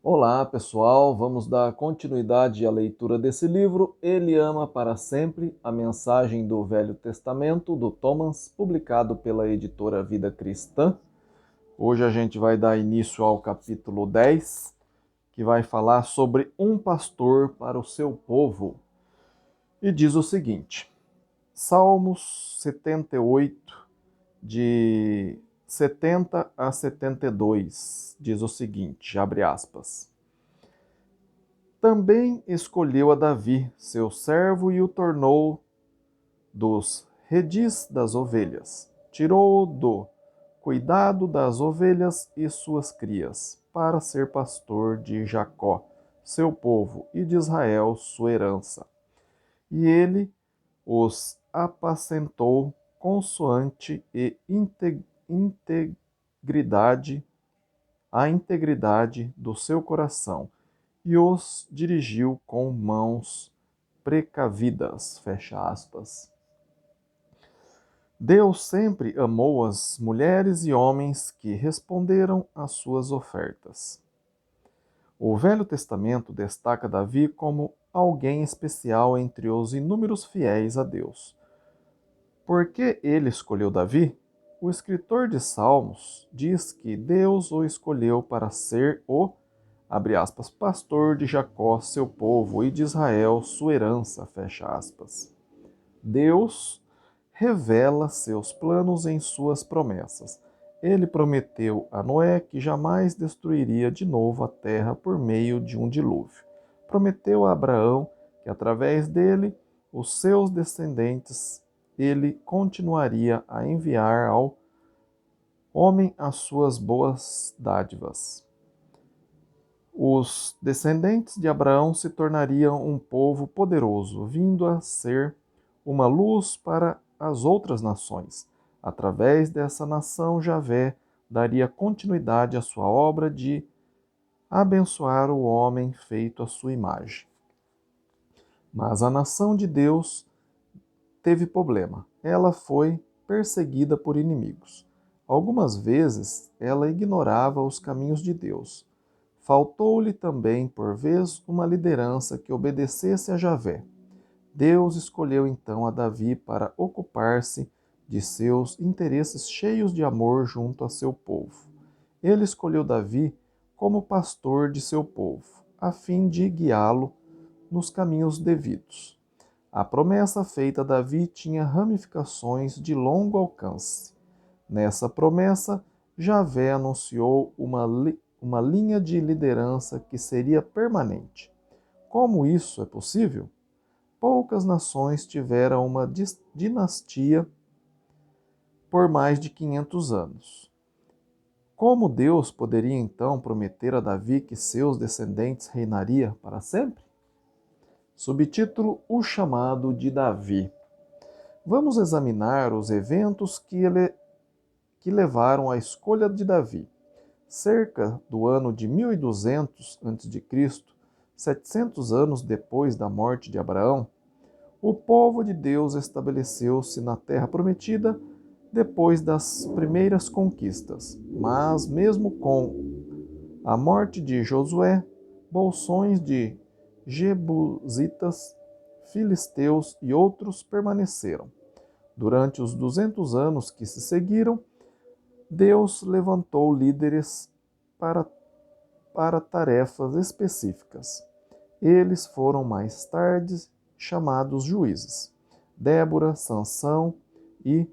Olá, pessoal. Vamos dar continuidade à leitura desse livro, Ele Ama para Sempre, a mensagem do Velho Testamento, do Thomas, publicado pela editora Vida Cristã. Hoje a gente vai dar início ao capítulo 10, que vai falar sobre um pastor para o seu povo. E diz o seguinte: Salmos 78, de 70 a 72, diz o seguinte, abre aspas. Também escolheu a Davi, seu servo, e o tornou dos redis das ovelhas. Tirou-o do cuidado das ovelhas e suas crias, para ser pastor de Jacó, seu povo, e de Israel, sua herança. E ele os apacentou consoante e a integridade do seu coração, e os dirigiu com mãos precavidas. Fecha aspas. Deus sempre amou as mulheres e homens que responderam às suas ofertas. O Velho Testamento destaca Davi como alguém especial entre os inúmeros fiéis a Deus. Por que ele escolheu Davi? O escritor de Salmos diz que Deus o escolheu para ser o, abre aspas, pastor de Jacó, seu povo, e de Israel, sua herança, fecha aspas. Deus revela seus planos em suas promessas. Ele prometeu a Noé que jamais destruiria de novo a terra por meio de um dilúvio. Prometeu a Abraão que através dele, os seus descendentes, ele continuaria a enviar ao homem as suas boas dádivas. Os descendentes de Abraão se tornariam um povo poderoso, vindo a ser uma luz para as outras nações. Através dessa nação, Javé daria continuidade à sua obra de abençoar o homem feito à sua imagem. Mas a nação de Deus teve problema. Ela foi perseguida por inimigos. Algumas vezes ela ignorava os caminhos de Deus. Faltou-lhe também, por vez, uma liderança que obedecesse a Javé. Deus escolheu então a Davi para ocupar-se de seus interesses cheios de amor junto a seu povo. Ele escolheu Davi como pastor de seu povo, a fim de guiá-lo nos caminhos devidos. A promessa feita a Davi tinha ramificações de longo alcance. Nessa promessa, Javé anunciou uma linha de liderança que seria permanente. Como isso é possível? Poucas nações tiveram uma dinastia por mais de 500 anos. Como Deus poderia então prometer a Davi que seus descendentes reinariam para sempre? Subtítulo: O chamado de Davi. Vamos examinar os eventos que levaram à escolha de Davi. Cerca do ano de 1200 a.C., 700 anos depois da morte de Abraão, o povo de Deus estabeleceu-se na Terra Prometida depois das primeiras conquistas. Mas, mesmo com a morte de Josué, bolsões de Jebusitas, filisteus e outros permaneceram. Durante os 200 anos que se seguiram, Deus levantou líderes para tarefas específicas. Eles foram mais tarde chamados juízes: Débora, Sansão e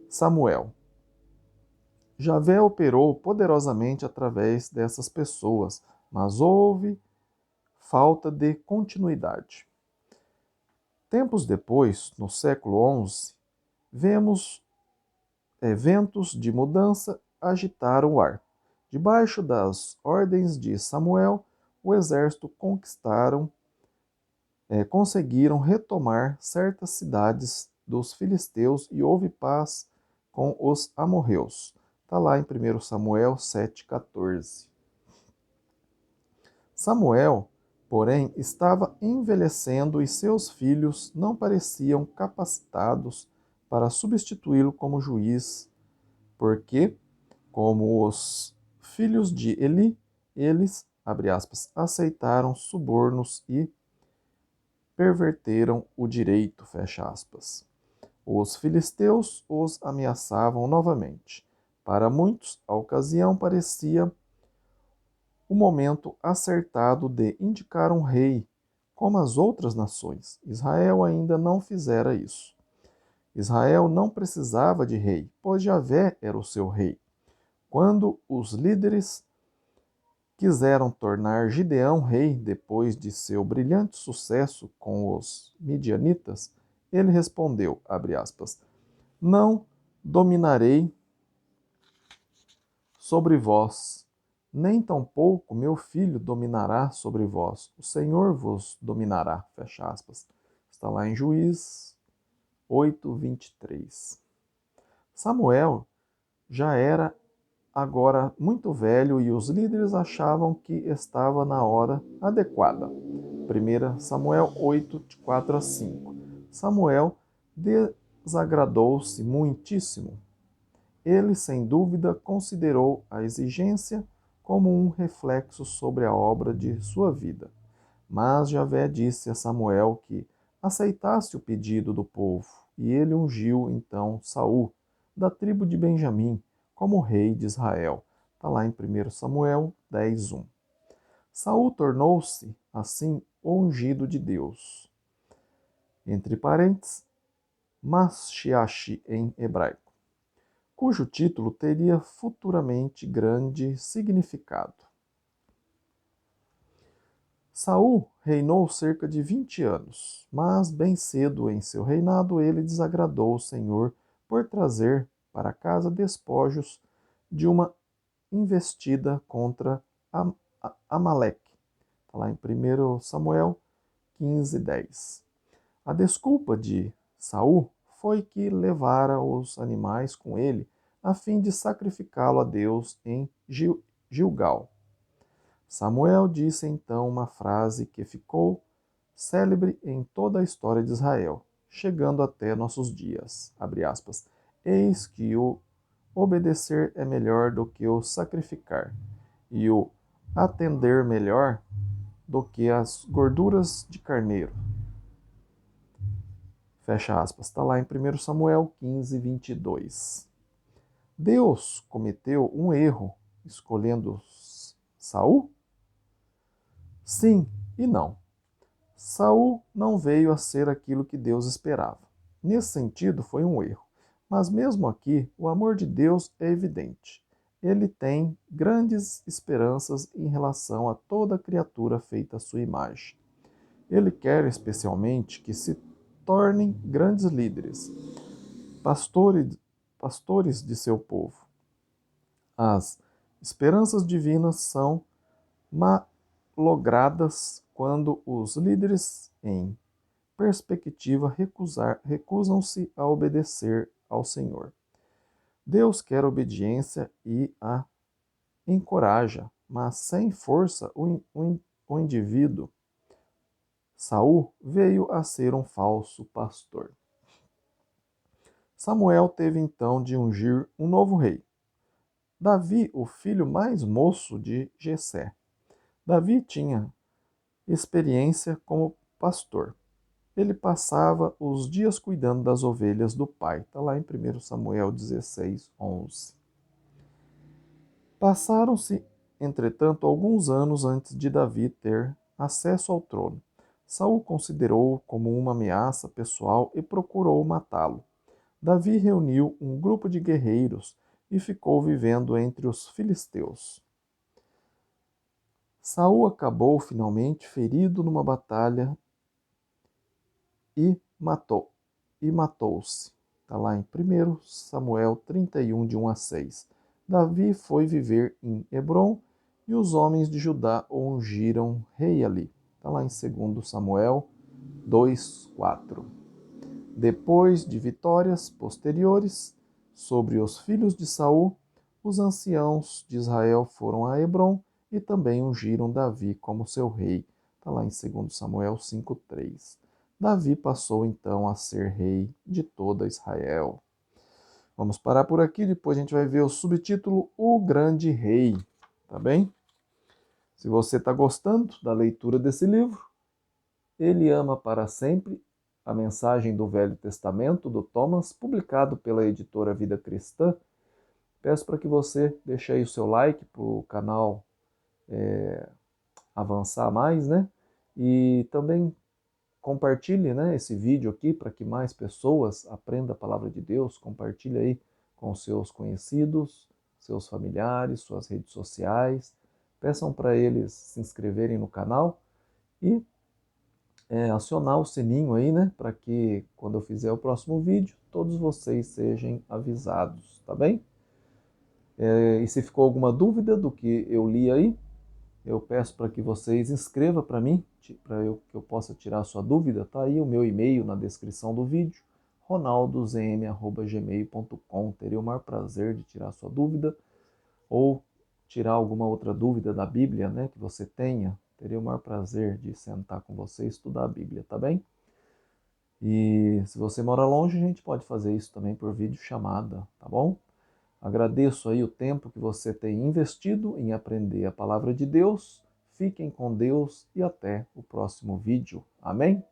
Samuel. Javé operou poderosamente através dessas pessoas, mas houve falta de continuidade. Tempos depois, no século XI, vemos eventos de mudança agitaram o ar. Debaixo das ordens de Samuel, o exército conseguiram retomar certas cidades dos filisteus e houve paz com os amorreus. Está lá em 1 Samuel 7,14. Samuel, porém, estava envelhecendo e seus filhos não pareciam capacitados para substituí-lo como juiz, porque, como os filhos de Eli, eles abre aspas, aceitaram subornos e perverteram o direito, fecha aspas. Os filisteus os ameaçavam novamente. Para muitos, a ocasião parecia o momento acertado de indicar um rei, como as outras nações. Israel ainda não fizera isso. Israel não precisava de rei, pois Javé era o seu rei. Quando os líderes quiseram tornar Gideão rei depois de seu brilhante sucesso com os midianitas, ele respondeu, abre aspas, não dominarei sobre vós, nem tampouco meu filho dominará sobre vós. O Senhor vos dominará. Fecha aspas. Está lá em Juízes 8:23. Samuel já era agora muito velho e os líderes achavam que estava na hora adequada. 1 Samuel 8, de 4 a 5. Samuel desagradou-se muitíssimo. Ele, sem dúvida, considerou a exigência como um reflexo sobre a obra de sua vida. Mas Javé disse a Samuel que aceitasse o pedido do povo, e ele ungiu então Saul, da tribo de Benjamim, como rei de Israel. Está lá em 1 Samuel 10:1. Saul tornou-se, assim, o ungido de Deus. Entre parênteses, Mashiach em hebraico, cujo título teria futuramente grande significado. Saul reinou cerca de 20 anos, mas bem cedo em seu reinado ele desagradou o Senhor por trazer para casa despojos de uma investida contra Amaleque. Está lá em 1 Samuel 15:10. A desculpa de Saul foi que levara os animais com ele a fim de sacrificá-lo a Deus em Gilgal. Samuel disse então uma frase que ficou célebre em toda a história de Israel, chegando até nossos dias. Abre aspas. Eis que o obedecer é melhor do que o sacrificar, e o atender melhor do que as gorduras de carneiro. Fecha aspas. Está lá em 1 Samuel 15:22. Deus cometeu um erro escolhendo Saul? Sim e não. Saul não veio a ser aquilo que Deus esperava. Nesse sentido, foi um erro. Mas mesmo aqui, o amor de Deus é evidente. Ele tem grandes esperanças em relação a toda criatura feita à sua imagem. Ele quer especialmente que se tornem grandes líderes, pastores de seu povo. As esperanças divinas são malogradas quando os líderes, em perspectiva, recusam-se a obedecer ao Senhor. Deus quer obediência e a encoraja, mas sem força o indivíduo. Saul veio a ser um falso pastor. Samuel teve então de ungir um novo rei. Davi, o filho mais moço de Jessé. Davi tinha experiência como pastor. Ele passava os dias cuidando das ovelhas do pai. Está lá em 1 Samuel 16:11. Passaram-se, entretanto, alguns anos antes de Davi ter acesso ao trono. Saul considerou-o como uma ameaça pessoal e procurou matá-lo. Davi reuniu um grupo de guerreiros e ficou vivendo entre os filisteus. Saul acabou finalmente ferido numa batalha e matou-se. Está lá em 1 Samuel 31, de 1 a 6. Davi foi viver em Hebrom e os homens de Judá o ungiram rei ali. Está lá em 2 Samuel 2:4. Depois de vitórias posteriores sobre os filhos de Saul, os anciãos de Israel foram a Hebrom e também ungiram Davi como seu rei. Está lá em 2 Samuel 5:3. Davi passou então a ser rei de toda Israel. Vamos parar por aqui, depois a gente vai ver o subtítulo O Grande Rei, tá bem? Se você está gostando da leitura desse livro, Ele ama para sempre, a mensagem do Velho Testamento, do Thomas, publicado pela editora Vida Cristã, peço para que você deixe aí o seu like para o canal avançar mais, né? E também compartilhe, né, esse vídeo aqui para que mais pessoas aprendam a palavra de Deus. Compartilhe aí com seus conhecidos, seus familiares, suas redes sociais. Peçam para eles se inscreverem no canal e acionar o sininho aí, né, para que quando eu fizer o próximo vídeo, todos vocês sejam avisados, tá bem? E se ficou alguma dúvida do que eu li aí, eu peço para que vocês inscrevam para mim, para que eu possa tirar a sua dúvida. Tá aí o meu e-mail na descrição do vídeo, ronaldozm@gmail.com. Teria o maior prazer de tirar a sua dúvida ou tirar alguma outra dúvida da Bíblia, né, que você tenha. Teria o maior prazer de sentar com você e estudar a Bíblia, tá bem? E se você mora longe, a gente pode fazer isso também por videochamada, tá bom? Agradeço aí o tempo que você tem investido em aprender a palavra de Deus. Fiquem com Deus e até o próximo vídeo. Amém?